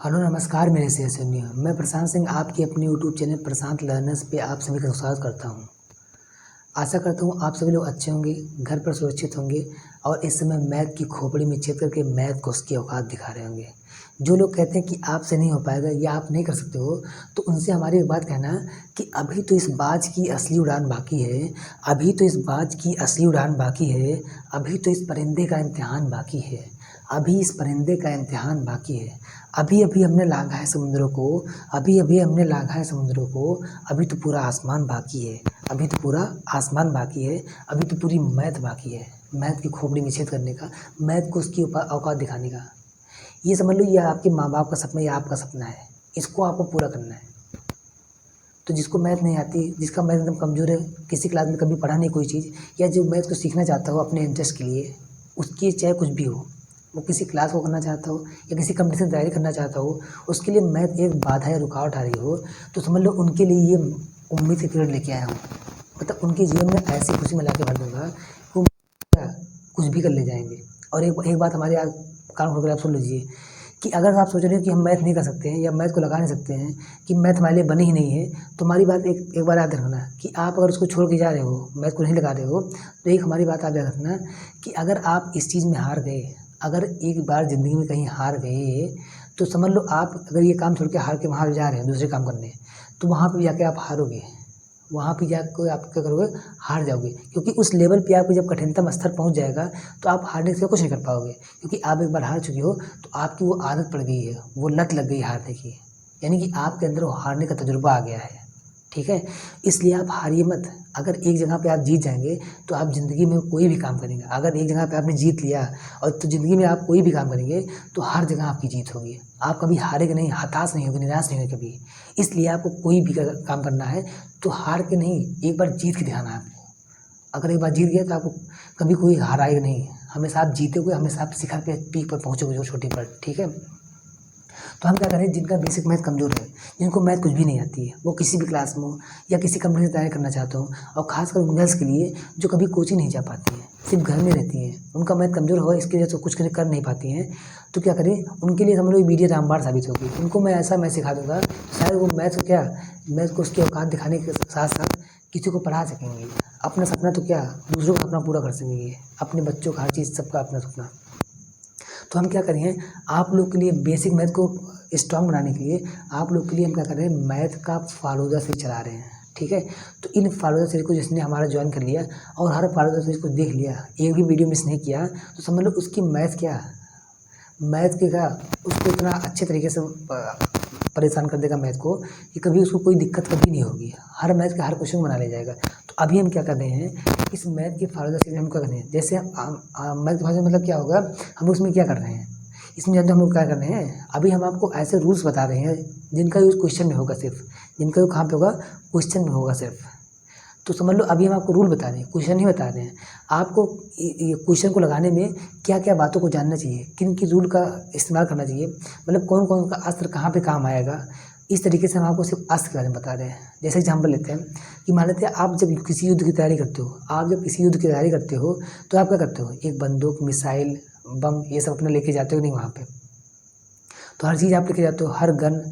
Hello नमस्कार मेरे शेर सुनिए। मैं प्रशांत सिंह आपकी अपने यूट्यूब चैनल प्रशांत लर्नर्स पे आप सभी का स्वागत करता हूँ। आशा करता हूँ आप सभी लोग अच्छे होंगे, घर पर सुरक्षित होंगे और इस समय मैथ की खोपड़ी में छेद करके मैथ को उसकी औकात दिखा रहे होंगे। जो लोग कहते हैं कि आपसे नहीं हो पाएगा या आप नहीं कर सकते हो, तो उनसे हमारी एक बात कहना कि अभी तो इस बाज की असली उड़ान बाकी है, अभी तो इस बाज की असली उड़ान बाकी है, अभी तो इस परिंदे का इम्तिहान बाकी है, अभी इस परिंदे का इम्तिहान बाकी है। अभी अभी हमने लांघा है समुद्रों को, अभी अभी हमने लांघा है समुद्रों को, अभी तो पूरा आसमान बाकी है, अभी तो पूरा आसमान बाकी है, अभी तो पूरी मैथ बाकी है। मैथ की खोपड़ी में छेद करने का, मैथ को उसकी औकात दिखाने का। ये समझ लो, ये आपके माँ बाप का सपना या आपका सपना है, इसको आपको पूरा करना है। तो जिसको मैथ नहीं आती, जिसका मैथ एकदम कमज़ोर है, किसी क्लास में कभी पढ़ा नहीं कोई चीज़, या जो मैथ को सीखना चाहता हो अपने इंटरेस्ट के लिए, उसकी चाहे कुछ भी हो, वो किसी क्लास को करना चाहता हो या किसी कंपटीशन की तैयारी करना चाहता हो, उसके लिए मैथ एक बाधा या रुकावट आ रही हो, तो समझ लो उनके लिए ये उम्मीद की किरण लेके आया हूँ। मतलब उनके जीवन में ऐसी खुशी में ला के भर दूँगा कि वो कुछ भी कर ले जाएंगे। और एक बात हमारे यहाँ कान खोल कर आप सुन लीजिए कि अगर आप सोच रहे हो कि हम मैथ नहीं कर सकते हैं या मैथ को लगा नहीं सकते हैं, कि मैथ हमारे लिए बनी ही नहीं है, तो हमारी बात एक बार याद रखना कि आप अगर उसको छोड़ के जा रहे हो, मैथ को नहीं लगा रहे हो, तो एक हमारी बात आप याद रखना कि अगर आप इस चीज़ में हार गए, अगर एक बार ज़िंदगी में कहीं हार गए, तो समझ लो आप अगर ये काम छोड़ के हार के वहाँ जा रहे हैं दूसरे काम करने, तो वहाँ पे जाके आप हारोगे, वहाँ पे जाकर आप क्या करोगे, हार जाओगे। क्योंकि उस लेवल पे आपको जब कठिनतम स्तर पहुँच जाएगा, तो आप हारने से कुछ नहीं कर पाओगे, क्योंकि आप एक बार हार चुके हो, तो आपकी वो आदत पड़ गई है, वो लत लग गई हारने की, यानी कि आपके अंदर वो हारने का तजुर्बा आ गया है। ठीक है, इसलिए आप हारिए मत। अगर एक जगह पे आप जीत जाएंगे, तो आप ज़िंदगी में कोई भी काम करेंगे। अगर एक जगह पे आपने जीत लिया, और तो ज़िंदगी में आप कोई भी काम करेंगे, तो हर जगह आपकी जीत होगी। आप कभी हारेंगे नहीं, हताश नहीं होंगे, निराश नहीं होंगे कभी। इसलिए आपको कोई भी काम करना है, तो हार के नहीं, एक बार जीत के दिखाना है आपको। अगर एक बार जीत गया, तो आपको कभी कोई हराएगा नहीं, हमेशा आप जीतोगे, हमेशा आप शिखर पे, पीक पर पहुँचोगे, जो छोटी पर। ठीक है, तो हम क्या करें, जिनका बेसिक मैथ कमज़ोर है, जिनको मैथ कुछ भी नहीं आती है, वो किसी भी क्लास में हो या किसी कंपनी से तैयारी करना चाहते हो, और खासकर गर्ल्स के लिए जो कभी कोचिंग नहीं जा पाती हैं, सिर्फ घर में रहती हैं, उनका मैथ कमज़ोर होगा, इसकी वजह से कुछ कर नहीं पाती हैं, तो क्या करें, उनके लिए समझ लो वीडियो रामबाण साबित होगी। उनको मैं ऐसा मैं सिखा दूंगा, शायद वो मैथ को उसकी औकात दिखाने के साथ साथ किसी को पढ़ा सकेंगे। अपना सपना तो क्या, दूसरों का सपना पूरा कर सकेंगे, अपने बच्चों का, हर चीज़, सबका अपना सपना। तो हम क्या करेंगे, आप लोग के लिए बेसिक मैथ को स्ट्रॉन्ग बनाने के लिए आप लोग के लिए हम क्या कर रहे हैं, मैथ का फालूदा सीरीज चला रहे हैं। ठीक है, तो इन फालूदा सीरीज को जिसने हमारा ज्वाइन कर लिया और हर फालूदा सीरीज को देख लिया, एक भी वीडियो मिस नहीं किया, तो समझ लो उसकी मैथ के का उसको इतना अच्छे तरीके से परेशान कर देगा मैथ को, कि कभी उसको कोई दिक्कत कभी नहीं होगी, हर मैथ का हर क्वेश्चन बना ले जाएगा। तो अभी हम क्या कर रहे हैं, इस मैथ के फालूदा सीरीज हम क्या कर रहे हैं, जैसे मैथ के फालूदा मतलब क्या होगा, हम उसमें क्या कर रहे हैं, इसमें ज़्यादा हम लोग क्या कर रहे हैं, अभी हम आपको ऐसे रूल्स बता रहे हैं जिनका यूज़ क्वेश्चन में होगा, सिर्फ जिनका यूज़ कहाँ पे होगा, क्वेश्चन में होगा सिर्फ। तो समझ लो अभी हम आपको रूल बता रहे हैं, क्वेश्चन नहीं बता रहे हैं। आपको ये क्वेश्चन को लगाने में क्या क्या बातों को जानना चाहिए, किन किन रूल का इस्तेमाल करना चाहिए, मतलब कौन कौन का अस्त्र कहाँ पे काम आएगा, इस तरीके से हम आपको सिर्फ अस्त्र के बारे में बता रहे हैं। जैसे एग्जाम्पल लेते हैं कि मान लेते हैं आप जब किसी युद्ध की तैयारी करते हो, तो आप क्या करते हो, एक बंदूक, मिसाइल, बम, ये सब अपने लेके जाते हो नहीं वहाँ पे, तो हर चीज़ आप लेके जाते हो, हर गन,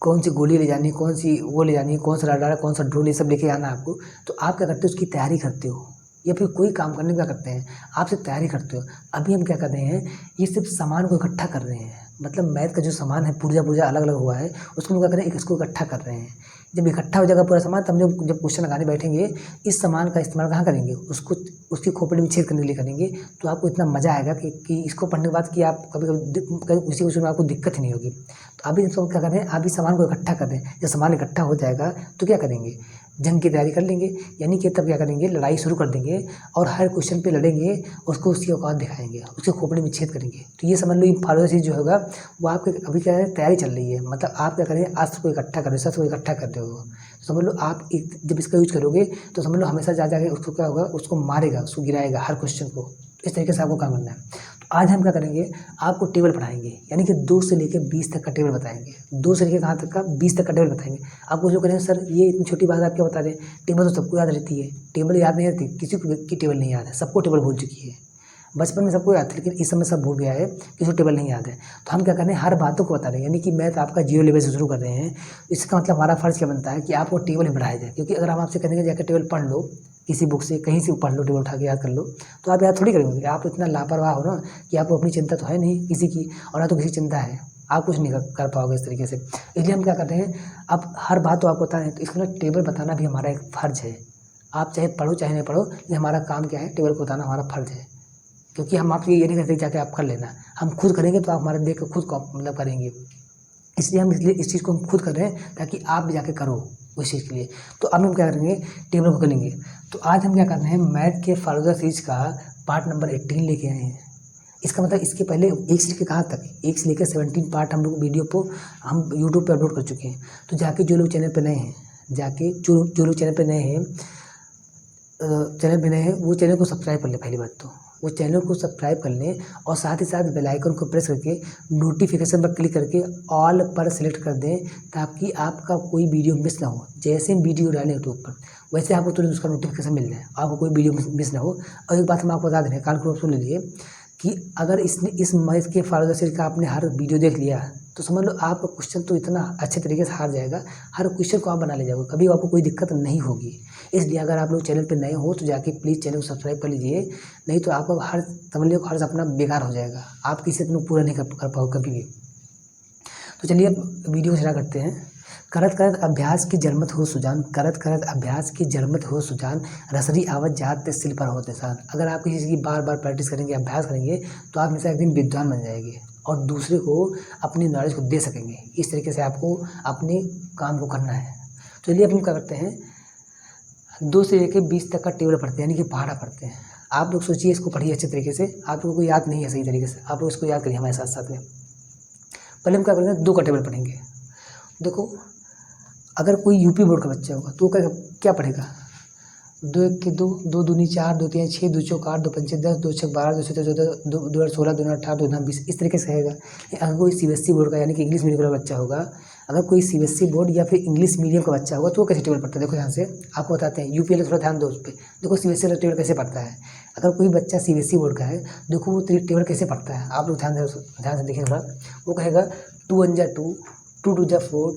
कौन सी गोली ले जानी है, कौन सी वो ले जानी है, कौन सा राडार, कौन सा ड्रोन, ये सब लेके आना है आपको। तो आप क्या करते हो, उसकी तैयारी करते हो, या फिर कोई काम करने का करते हैं, आप सिर्फ तैयारी करते हो। अभी हम क्या कर रहे हैं, ये सिर्फ सामान को इकट्ठा कर रहे हैं, मतलब मैथ का जो सामान है पुर्जा पुर्जा अलग अलग हुआ है, उसको हम क्या कर रहे हैं, इसको इकट्ठा कर रहे हैं। जब इकट्ठा हो जाएगा पूरा सामान, तब जब क्वेश्चन लगाने बैठेंगे, इस सामान का इस्तेमाल कहाँ करेंगे, उसको उसकी खोपड़ी में छेद करने के लिए करेंगे। तो आपको इतना मज़ा आएगा कि इसको पढ़ने के बाद कि आप कभी कभी किसी क्वेश्चन में आपको दिक्कत ही नहीं होगी। तो अभी हम क्या कर रहे हैं, अभी सामान को इकट्ठा कर रहे हैं। जब सामान इकट्ठा हो जाएगा, तो क्या करेंगे, जंग की तैयारी कर लेंगे, यानी कि तब क्या करेंगे, लड़ाई शुरू कर देंगे, और हर क्वेश्चन पे लड़ेंगे, उसको उसकी औकात दिखाएंगे, उसके खोपड़ी में छेद करेंगे। तो ये समझ लो, ये फालूदा चीज़ जो होगा, वो आपके अभी क्या है, तैयारी चल रही है, मतलब आप क्या करें, अस्त्र को इकट्ठा कर रहे हो, शस्त्र को इकट्ठा कर रहे हो। समझ लो आप जब इसका यूज करोगे, तो समझ लो हमेशा जा जाके उसको क्या होगा, उसको मारेगा, उसको गिराएगा हर क्वेश्चन को। इस तरीके से आपको काम करना है। तो आज हम क्या करेंगे, आपको टेबल पढ़ाएंगे, यानी कि 2 से लेकर 20 तक का टेबल बताएंगे। 2 से लेकर कहाँ तक का, 20 तक का टेबल बताएंगे। आपको जो करेंगे, सर ये इतनी छोटी बात आप क्या बता रहे हैं, टेबल तो सबको याद रहती है। टेबल याद नहीं रहती, किसी को की टेबल नहीं याद है, सबको टेबल भूल चुकी है। बचपन में सबको याद था, लेकिन इस समय सब भूल गया है, किसी को टेबल नहीं याद है। तो हम क्या कर रहे हैं, हर बातों को बता रहे हैं, यानी कि मैथ आपका 0 लेवल से शुरू कर रहे हैं। इसका मतलब हमारा फ़र्ज़ क्या बनता है कि आपको टेबल ही बढ़ाया जाए, क्योंकि अगर हम आपसे कहेंगे जाकर टेबल पढ़ लो, किसी बुक से कहीं से पढ़ लो, टेबल उठा के याद कर लो, तो आप याद थोड़ी करेंगे। आप इतना लापरवाह हो ना कि आपको अपनी चिंता तो है नहीं किसी की, और ना तो किसी चिंता है, आप कुछ नहीं कर पाओगे इस तरीके से। इसलिए हम क्या करते हैं, अब हर बात तो आपको बता रहे हैं, तो इसको ना टेबल बताना भी हमारा एक फ़र्ज़ है। आप चाहे पढ़ो चाहे नहीं पढ़ो, ये हमारा काम क्या है, टेबल को बताना हमारा फ़र्ज़ है। क्योंकि हम आपसे ये नहीं कहते जाके आप कर लेना, हम खुद करेंगे तो आप हमारे देख के खुद मतलब करेंगे। इसलिए हम इस चीज़ को हम खुद कर रहे हैं ताकि आप भी जाके करो उस चीज़ के लिए। तो अब हम क्या करेंगे, टेबल को करेंगे। तो आज हम क्या कर रहे हैं, मैथ के फार्मूला सीरीज का पार्ट नंबर 18 लेके आए हैं। इसका मतलब इसके पहले 1 से लेकर कहाँ तक, 1 से लेकर 17 पार्ट हम लोग वीडियो को हम यूट्यूब पे अपलोड कर चुके हैं। तो जाके जो लोग चैनल पे नए हैं, जाके जो लोग चैनल पे नए हैं वो चैनल को सब्सक्राइब कर ले। पहली बात तो वो चैनल को सब्सक्राइब कर लें, और साथ ही साथ बेल आइकन को प्रेस करके नोटिफिकेशन पर क्लिक करके ऑल पर सेलेक्ट कर दें, ताकि आपका कोई वीडियो मिस ना हो। जैसे हम वीडियो डालें यूट्यूब पर, वैसे आपको तुरंत उसका नोटिफिकेशन मिल जाए, आपको कोई वीडियो मिस ना हो। और एक बात हम आपको बता दें, कान खोल सुन लीजिए, कि अगर इस मैथ के फार्मूला सीरीज का आपने हर वीडियो देख लिया, तो समझ लो आपका क्वेश्चन तो इतना अच्छे तरीके से हार जाएगा, हर क्वेश्चन को आप बना ले जाओगे, कभी आपको कोई दिक्कत नहीं होगी। इसलिए अगर आप लोग चैनल पे नए हो तो जाके प्लीज़ चैनल को सब्सक्राइब कर लीजिए, नहीं तो आपका हर समझ लो हर सपना बेकार हो जाएगा, आप किसी सपने पूरा नहीं कर पाओगे कभी भी। तो चलिए अब वीडियो को शुरू करते हैं। करत करत अभ्यास की जरमत हो सुजान, करत करत अभ्यास की जरमत हो सुजान, रसरी आवत जात ते सिल पर हो निशान। अगर आप किसी चीज़ की बार बार प्रैक्टिस करेंगे, अभ्यास करेंगे, तो आप हमेशा एक दिन विद्वान बन जाएंगे और दूसरे को अपनी नॉलेज को दे सकेंगे। इस तरीके से आपको अपने काम को करना है। तो चलिए अब हम क्या करते हैं, 2 से लेकर 20 तक का टेबल पढ़ते हैं, यानी कि पहाड़ा पढ़ते हैं। आप लोग सोचिए, इसको पढ़िए अच्छे तरीके से, आप लोगों को याद नहीं है सही तरीके से, आप लोग इसको याद करिए हमारे साथ साथ में। पहले हम क्या करेंगे, 2 का टेबल पढ़ेंगे। देखो, अगर कोई यूपी बोर्ड का बच्चा होगा तो क्या पढ़ेगा, 2 1 के 2, 2 दूनी 4, 2 3 6, 2 चौक 8, 2 पंचे 10, 2 छक 12, 2 7 14, 2 8 16, 2 9 18, 2 9 20, इस तरीके से रहेगा। अगर कोई सीबीएसई बोर्ड का यानी कि इंग्लिश मीडियम का बच्चा होगा, अगर कोई सीबीएसई बोर्ड या फिर इंग्लिश मीडियम का बच्चा होगा तो वो कैसे टेबल पढ़ता है, देखो ध्यान से आपको बताते हैं। यूपी वाले थोड़ा ध्यान दो उस पर, देखो सीबीएसई वाला टेबल कैसे पढ़ता है। अगर कोई बच्चा सीबीएसई बोर्ड का है, देखो वो टेबल कैसे पढ़ता है, आप लोग ध्यान से देखिए थोड़ा। वो कहेगा 2 1 जा 2, 2 2 जा 4,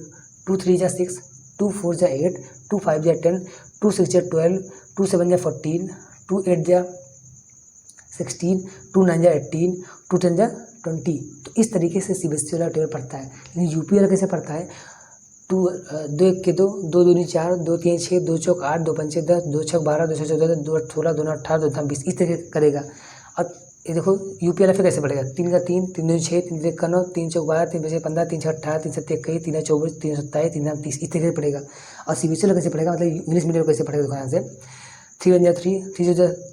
2 3 जा 6, 2 4 जा 8, 2 5 जा 10, 2 6 जा 12, 2 7 जा 14, 2 8 जा 16, 2 9 जा 18, 2 10 जा 20। तो इस तरीके से सीबीएसई वाला टेबल पढ़ता है। लेकिन यूपी वाला कैसे पढ़ता है, 2 2 1 के 2, 2 दूनी 4, 2 3 6, 2 चौक 8, 2 पंचे 10, 2 छक 12, 2 छक 14, 2 8 16, 2 9 18, 2 9 20, इस तरीके करेगा। और ये देखो यूपी वाला फिर कैसे पढ़ेगा, 3 का 3, 3 दूनी 6, 3 1 का 9, 3 चौक 12, 3 5 15, 3 6 18, 3 7 21, 3 24, 3 27, 3 30, इस तरीके से पढ़ेगा। और सीबीएसई वाला कैसे पढ़ेगा, मतलब इंग्लिश मीडियम कैसे पढ़ेगा, देखो यहाँ से 3 1 जा 3,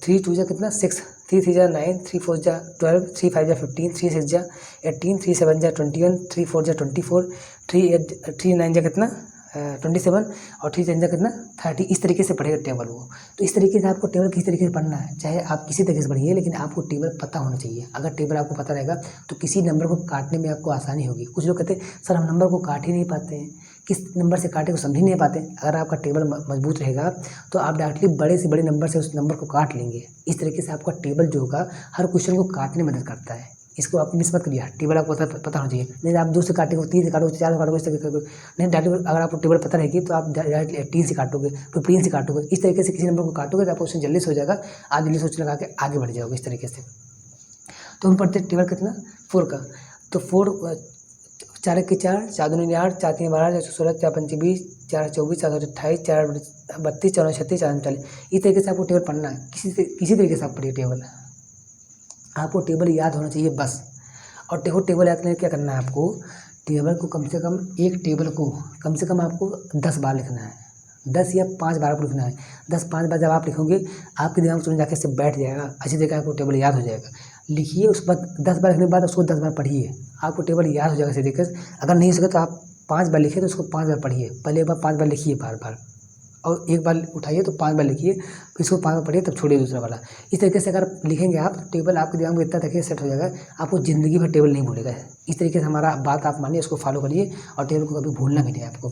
3 2 जा कितना 6, 3 3 जा 9, 3 4 जा 12, 3 5 जा 15, 3 6 जा 18, 3 7 जा 21, 3 4 जा 24, 3 9 जा कितना 27, और 3 10 जा कितना 30, इस तरीके से पढ़ेगा टेबल वो। तो इस तरीके से आपको टेबल किस तरीके से पढ़ना है, चाहे आप किसी तरीके से पढ़िए, लेकिन आपको टेबल पता होना चाहिए। अगर टेबल आपको पता रहेगा तो किसी नंबर को काटने में आपको आसानी होगी। कुछ लोग कहते हैं सर हम नंबर को काट ही नहीं पाते हैं, किस नंबर से काटे को समझ ही नहीं पाते। अगर आपका टेबल मजबूत रहेगा तो आप डायरेक्टली बड़े से बड़े नंबर से उस नंबर को काट लेंगे। इस तरीके से आपका टेबल जो होगा हर क्वेश्चन को काटने में मदद करता है। इसको आप मिस मत करिए, टेबल आपको पता होना चाहिए। नहीं आप 2 से काटेंगे, 3 से काटोगे, 4 से काटोगे, इस तरीके से नहीं। डायरेक्ट अगर आपको टेबल पता रहेगी तो आप डायरेक्ट 18 से काटोगे, 15 से काटोगे, इस तरीके से किसी नंबर को काटोगे तो आपको क्वेश्चन जल्दी से हो जाएगा। आप जल्दी सोच लगा के आगे बढ़ जाओगे इस तरीके से। तो हम पढ़ते टेबल कितना 4 का, तो 4 4 1 के 4, 4 2 8, 4 3 12, 4 16, 4 5 20, 4 24, 4 28, 4 32, 4 36, 4 39, इस तरीके से आपको टेबल पढ़ना है। किसी तरीके से आप पढ़िए टेबल, आपको टेबल याद होना चाहिए बस। और देखो टेबल याद करने क्या करना है आपको, टेबल को कम से कम एक टेबल को कम से कम आपको 10 बार लिखना है, 10 या 5 बार आपको लिखना है। 10-5 बार जब आप लिखोगे आपके दिमाग में जाके से बैठ जाएगा, अच्छी तरीके आपको टेबल याद हो जाएगा। लिखिए, उसके बाद 10 बार लिखने के बाद उसको 10 बार पढ़िए, आपको टेबल याद हो जाएगा इसी तरीके से। अगर नहीं हो सके तो आप 5 बार लिखिए तो उसको 5 बार पढ़िए। पहले एक बार 5 बार लिखिए बार बार, और एक बार उठाइए तो 5 बार लिखिए, फिर इसको 5 बार पढ़िए, तब छोड़िए दूसरा वाला। इस तरीके से अगर लिखेंगे आप टेबल, आपके दिमाग में इतना तक सेट हो जाएगा, आपको ज़िंदगी भर टेबल नहीं भूलेगा। इस तरीके से हमारा बात आप मानिए, उसको फॉलो करिए और टेबल को कभी भूलना भी नहीं आपको।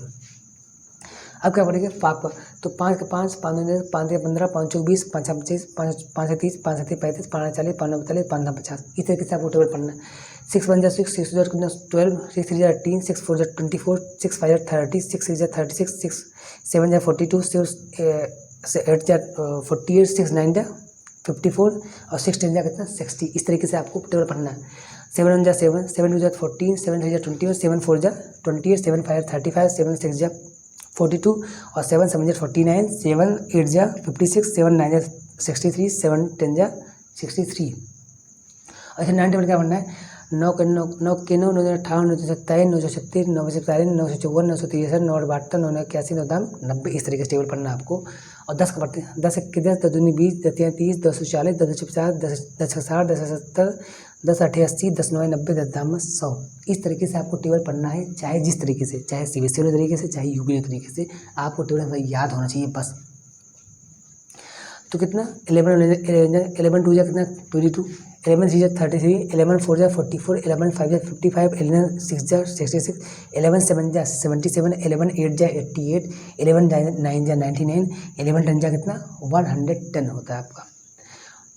अब क्या पड़ेगा 5 तो 5 के 5 5 2 5 15 5 20 5 25 5 30 5 35 5 40 5 45 5 50 इस तरीके से आपको टेबल पढ़ना है। 6 1 6 6 2 12 6 3 18 6 4 24 6 5 30 6 6 36 6 7 42 6 8 48 6 9 54 और 6 10 कितना 60। इस तरीके से आपको टेबल पढ़ना है। 7 1 7 7 2 14 7 3 20 7 4 28 7 5 35 7 6 42 और 7 7 49 7 8 56 7 9 63 7 10 63। और ऐसे 9 टेबल क्या बनना है 9 के 9 9 के 9 9 58 9 27 9 36 9 47 9 54 9 63 9 72 9 81 9 90। इस तरीके से टेबल पढ़ना है आपको। और 10 का पढ़ते हैं 10 के 10 10 दूनी 20 10 3 30 10 40 10 50 10 10 60 10 70 10 8 80 10 9 90 10 10 100। इस तरीके से आपको टेबल पढ़ना है, चाहे जिस तरीके से, चाहे सीबीएसई वाले तरीके से, चाहे यूपी तरीके से, आपको टेबल याद होना चाहिए बस। तो कितना 11 2 कितना 22 11 3 33 11 4 44 11 5 55 11 6 66 11 7 77 11 8 88 11 9 99 11 10 कितना 110 होता है आपका।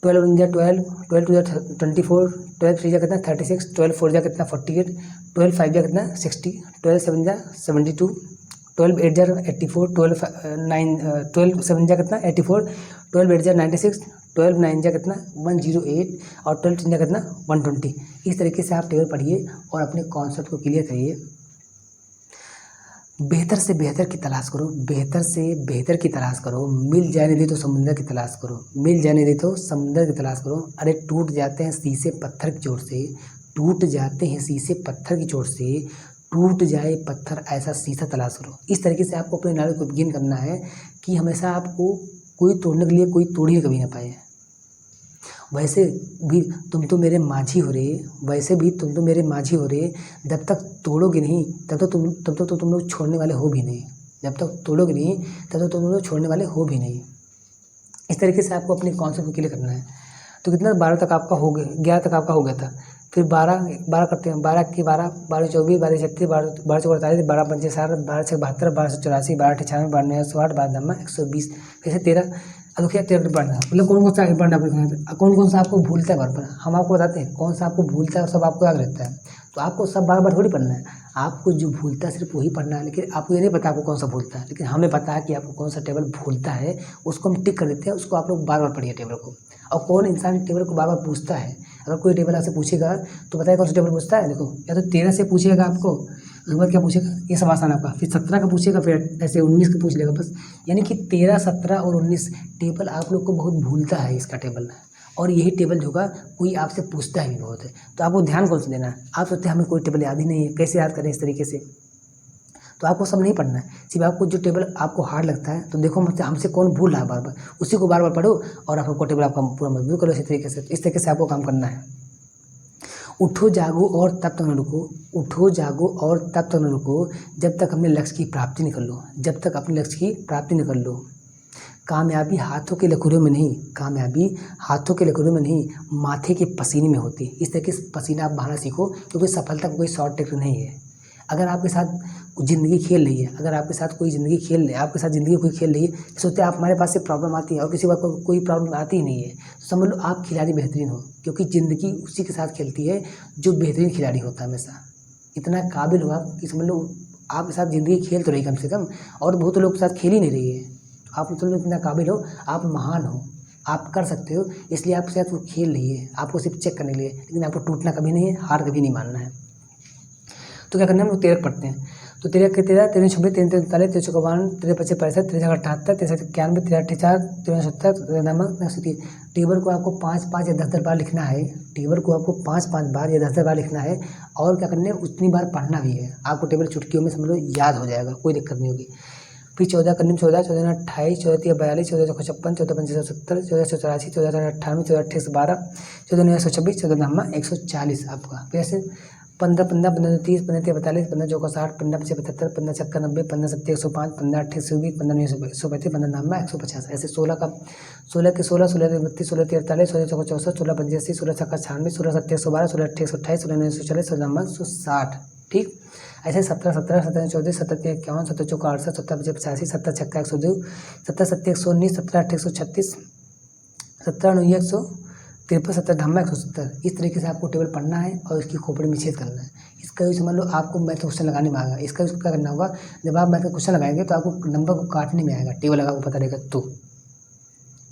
12 1 12 12 2 24 12 3 कितना 36 12 4 कितना 48 12 5 कितना 60 12 7 72 12 8 84 12 9 12 7 कितना 84 12 8 96 12 9 कितना 108 और 12 10 कितना 120। इस तरीके से आप टेबल पढ़िए और अपने कॉन्सेप्ट को क्लियर करिए। बेहतर से बेहतर की तलाश करो, बेहतर से बेहतर की तलाश करो। मिल जाने दे तो समुंदर की तलाश करो, मिल जाने दे तो समुंदर की तलाश करो। अरे टूट जाते हैं शीशे पत्थर की चोट से, टूट जाते हैं शीशे पत्थर की चोट से, टूट जाए पत्थर ऐसा शीशा तलाश करो। इस तरीके से आपको अपने नॉलेज को बिगिन करना है कि हमेशा आपको कोई तोड़ने के लिए कोई तोड़ ही कभी ना पाए। वैसे भी तुम तो मेरे माझी हो रे, वैसे भी तुम तो मेरे माझी हो रे, जब तक तोड़ोगे नहीं तब तक तो तुम लोग छोड़ने वाले हो भी नहीं, जब तक तोड़ोगे नहीं तब तक तुम लोग छोड़ने वाले हो भी नहीं। इस तरीके से आपको अपने कॉन्सेप्ट को क्लियर करना है। तो कितना 12 तक आपका हो गया, 11 तक आपका हो गया था। फिर 12 करते हैं, 12 की 12 12 24 12 36 12 12 48 12 25 60 12 6 72 12 84 12 96 12 9 108 12 120। फिर से 13। अब देखिए 13 पढ़ना मतलब कौन कौन सा पढ़ना पड़ेगा, कौन कौन सा आपको भूलता है बार बार हम आपको बताते हैं कौन सा आपको भूलता है और सब आपको याद रहता है। तो आपको सब बार बार थोड़ी पढ़ना है, आपको जो भूलता है सिर्फ वही पढ़ना है। लेकिन आपको ये नहीं पता आपको कौन सा भूलता है, लेकिन हमें पता है कि आपको कौन सा टेबल भूलता है, उसको हम टिक कर देते हैं। उसको आप लोग बार बार पढ़िए टेबल को। और कौन इंसान टेबल को बार बार पूछता है, अगर कोई टेबल आपसे पूछेगा तो बताइए कौन सा टेबल पूछता है। देखो या तो 13 से पूछेगा आपको, उसके बाद क्या पूछेगा, ये सब आसान आपका। फिर 17 का पूछेगा, फिर ऐसे 19 का पूछ लेगा बस। यानी कि 13 17 और 19 टेबल आप लोग को बहुत भूलता है इसका टेबल। और यही टेबल जो होगा कोई आपसे पूछता ही बहुत है। तो आपको ध्यान कौन सा देना है, आप सोचते हैं हमें कोई टेबल याद ही नहीं है, कैसे याद करें इस तरीके से। तो आपको सब नहीं पढ़ना है, सिर्फ आपको जो टेबल आपको हार्ड लगता है तो देखो मतलब हमसे कौन भूल रहा है बार बार, उसी को बार बार पढ़ो और आपको टेबल आपका पूरा मजबूत करो इसी तरीके से। इस तरीके से आपको काम करना है। उठो जागो और तब तक न रुको, उठो जागो और तब तक न रुको, जब तक अपने लक्ष्य की प्राप्ति न कर लो, जब तक अपने लक्ष्य की प्राप्ति न कर लो। कामयाबी हाथों के लकीरों में नहीं, कामयाबी हाथों के लकीरों में नहीं, माथे के पसीने में होती। इस तरीके से पसीना आप बहाना सीखो, क्योंकि सफलता का कोई शॉर्ट ट्रिक नहीं है। अगर आपके साथ ज़िंदगी खेल रही है, अगर आपके साथ कोई ज़िंदगी खेल रही है, आपके साथ ज़िंदगी कोई खेल रही है, सोचते हैं आप हमारे पास से प्रॉब्लम आती है और किसी बात को कोई प्रॉब्लम आती ही नहीं है, तो समझ लो आप खिलाड़ी बेहतरीन हो। क्योंकि ज़िंदगी उसी के साथ खेलती है जो बेहतरीन खिलाड़ी होता है हमेशा। इतना काबिल हो आप कि समझ लो आपके साथ ज़िंदगी खेल तो रही कम से कम, और बहुत लोग के साथ खेल ही नहीं रही है। आप मतलब इतना काबिल हो, आप महान हो, आप कर सकते हो, इसलिए आपके साथ वो खेल रही है, आपको सिर्फ चेक करने के लिए। लेकिन आपको टूटना कभी नहीं है, हार कभी नहीं मानना है। तो क्या करना है, हम लोग 13 पढ़ते हैं। तो 13 के 13 13 26 13 43 13 54 13 25 65 13 78 13 91 13 48 13 70 13 टेबल को आपको 5 5 या 10 बार लिखना है। टेबल को आपको 5 5 बार या 10 बार लिखना है। और क्या करना है, उतनी बार पढ़ना भी है। आपको टेबल चुटकियों में समझ लो याद हो जाएगा, कोई दिक्कत नहीं होगी। फिर 14 करने में 14 14 28 14 42 14 55 14 55 70 14 84 14 98 14 28 12 14 126 14 140 आपका। फिर ऐसे 15 15 15 30 15 42 15 चौका 60 15 25 75 15 56 90 15 70 105 15 28 120 15 9 135 15 150 ऐसे 16 का 16 के 16 16 32 16 43 16 चौका 64 16 85 16 छक्का 96 16 70 112 16 28 128 16 9 140 16 160। ठीक। ऐसे 17 17 17 14 17 51 17 चौका 68 17 पचे 85 17 छक्का 102 17 7 119 17 8 136 17 9 153 17 धम्मा 170। इस तरीके से आपको टेबल पढ़ना है और इसकी खोपड़ी में छेद करना है। इसका यूज समझ लो आपको मैथ का क्वेश्चन लगाने में आएगा। इसका यूज क्या करना होगा, जब आप मैथ का क्वेश्चन लगाएंगे तो आपको नंबर को काटने में आएगा, टेबल लगा को पता रहेगा। तो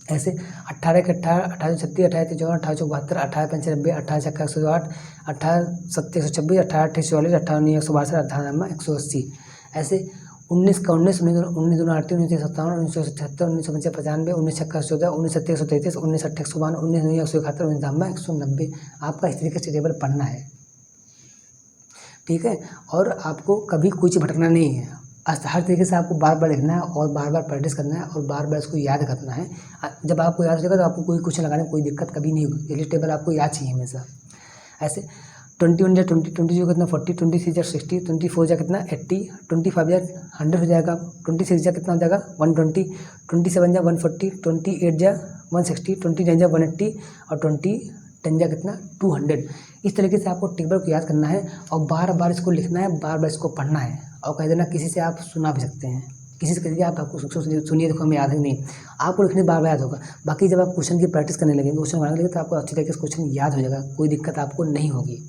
ऐसे 18 के 18 18 36 28 54 28 72 18 95 18 छक्का 108 18 7 126 18 28 44 18 9 162 18 180। ऐसे 19 का 19 19 19 28 19 57 1977 19 95 19 छक्का 14 19 7 133 19 8 152 19 9 171 19 190। आपका इस तरीके से टेबल पढ़ना है, ठीक है। और आपको कभी कुछ भटकना नहीं है। हर तरीके से आपको बार बार लिखना है और बार बार प्रैक्टिस करना है और बार बार इसको याद करना है। जब आपको याद हो जाएगा तो आपको कोई क्वेश्चन लगाने में कोई दिक्कत कभी नहीं होगी। ये टेबल आपको याद चाहिए हमेशा। ऐसे 21 जा 20 20 जो कितना 40 23 जा 60 24 जा कितना 80 25 जा 100 हो जाएगा 26 जा कितना हो जाएगा 120 27 जा 140 28 जा 160 29 जा 180 और 10 जा कितना 200। इस तरीके से आपको टेबल को याद करना है और बार बार इसको लिखना है, बार बार इसको पढ़ना है। और कह देना किसी से आप सुना भी सकते हैं, किसी से कहिए आप आपको सुनिए देखो हमें याद है नहीं, आपको लिखने बार बार याद होगा। बाकी जब आप क्वेश्चन की प्रैक्टिस करने लगेंगे, क्वेश्चन बनाने लगेंगे तो आपको अच्छी तरीके से क्वेश्चन याद हो जाएगा, कोई दिक्कत आपको नहीं होगी।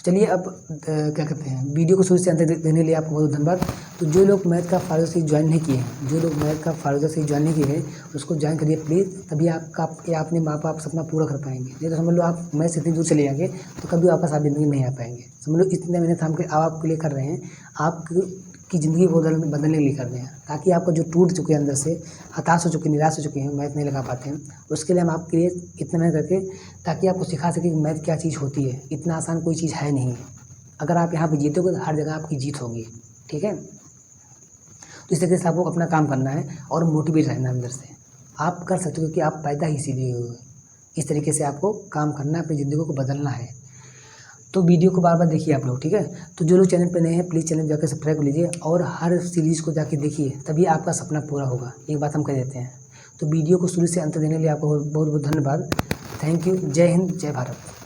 चलिए अब क्या कहते हैं, वीडियो को शुरू से अंत तक देखने के लिए आपको बहुत धन्यवाद। तो जो लोग मैथ का फालतू से ज्वाइन नहीं किए हैं, जो लोग मैथ का फालतू से ज्वाइन नहीं किए हैं उसको ज्वाइन करिए प्लीज़, तभी आपका या अपने माँ बाप सपना पूरा कर पाएंगे। नहीं तो समझ लो आप मैथ से इतनी दूर चले जाएंगे तो कभी वापस आप ज़िंदगी में नहीं आ पाएंगे। समझ लो इतने मेहनत हम आपके लिए कर रहे हैं, आपकी ज़िंदगी बदलने के लिए कर रहे हैं, ताकि आपको जो टूट चुके हैं अंदर से, हताश हो चुके, निराश हो चुके हैं, मैथ नहीं लगा पाते हैं, उसके लिए हम आपके लिए इतना मेहनत करके ताकि आपको सिखा सकें कि मैथ क्या चीज़ होती है। इतना आसान कोई चीज़ है नहीं। अगर आप यहाँ पे जीतोगे तो हर जगह आपकी जीत होगी, ठीक है। तो इस तरीके से आपको अपना काम करना है और मोटिवेट रहना अंदर से। आप कर सकते हो क्योंकि आप पैदा ही इसीलिए हुए। इस तरीके से आपको काम करना है, अपनी ज़िंदगी को बदलना है। तो वीडियो को बार बार देखिए आप लोग, ठीक है। तो जो लोग चैनल पे नए हैं प्लीज़ चैनल जाकर सब्सक्राइब कर लीजिए और हर सीरीज़ को जाके देखिए, तभी आपका सपना पूरा होगा। एक बात हम कह देते हैं। तो वीडियो को शुरू से अंत देने के लिए आपको बहुत बहुत धन्यवाद। Thank you. जय हिंद, जय भारत।